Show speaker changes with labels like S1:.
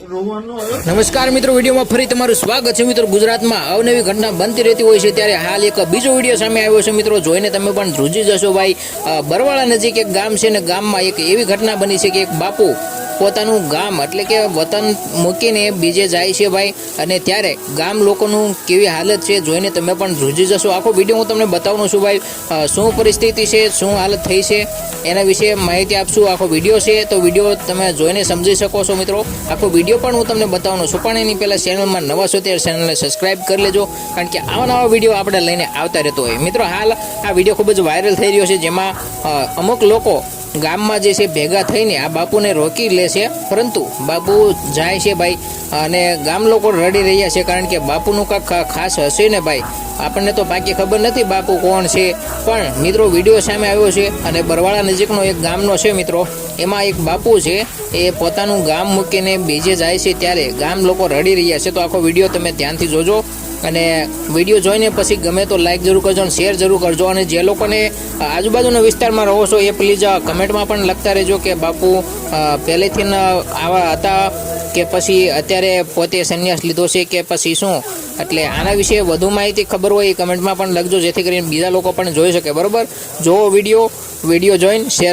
S1: નમસ્કાર મિત્રો, વિડીયોમાં ફરી તમારું સ્વાગત છે મિત્રો। ગુજરાતમાં અવનવી ઘટના બનતી રહેતી હોય છે, ત્યારે હાલ એક બીજો વિડીયો સામે આવ્યો છે મિત્રો। જોઈને તમે પણ ધ્રુજી જશો ભાઈ। બરવાળા નજીક એક ગામ છે ને ગામમાં એક એવી ઘટના બની છે કે એક બાપુ પોતાનું ગામ એટલે કે વતન મૂકીને બીજે જાય છે ભાઈ, અને ત્યારે ગામ લોકોનું કેવી હાલત છે જોઈને તમે પણ ધ્રુજી જશો। આખો વિડીયો હું તમને બતાવવાનો છું ભાઈ, શું પરિસ્થિતિ છે, શું હાલત થઈ છે એના વિશે માહિતી આપશું। આખો વિડીયો છે તો વિડીયો તમે જોઈને સમજી શકો છો મિત્રો। આખો વિડીયો પણ હું તમને બતાવવાનો છું, પણ એની પહેલાં ચેનલમાં નવા છો ત્યારે ચેનલને સબસ્ક્રાઈબ કરી લેજો, કારણ કે આવા નવા વિડીયો આપણે લઈને આવતા રહેતો હોય મિત્રો। હાલ આ વિડીયો ખૂબ જ વાયરલ થઈ રહ્યો છે, જેમાં અમુક લોકો ગામમાં જે છે ભેગા થઈને આ બાપુને રોકી લે છે, પરંતુ બાપુ જાય છે ભાઈ, અને ગામ લોકો રડી રહ્યા છે, કારણ કે બાપુનું કાંઈક ખાસ હશે ને ભાઈ। આપણને તો પાકી ખબર નથી બાપુ કોણ છે, પણ મિત્રો વિડીયો સામે આવ્યો છે અને બરવાળા નજીકનો એક ગામનો છે મિત્રો। એમાં એક બાપુ છે એ પોતાનું ગામ મૂકીને બીજે જાય છે, ત્યારે ગામ લોકો રડી રહ્યા છે। તો આખો વિડીયો તમે ધ્યાનથી જોજો, અને વિડીયો જોઈને પછી ગમે તો લાઈક જરૂર કરજો અને શેર જરૂર કરજો। અને જે લોકોને આજુબાજુના વિસ્તારમાં રહો છો એ પ્લીઝ કમેન્ટમાં પણ લખતા રહેજો કે બાપુ પહેલેથી આવા હતા કે પછી અત્યારે પોતે સંન્યાસ લીધો છે કે પછી શું, એટલે આના વિશે વધુ માહિતી ખબર હોય એ કમેન્ટમાં પણ લખજો, જેથી કરીને બીજા લોકો પણ જોઈ શકે, બરાબર। જો વિડીયો જોઈને શેર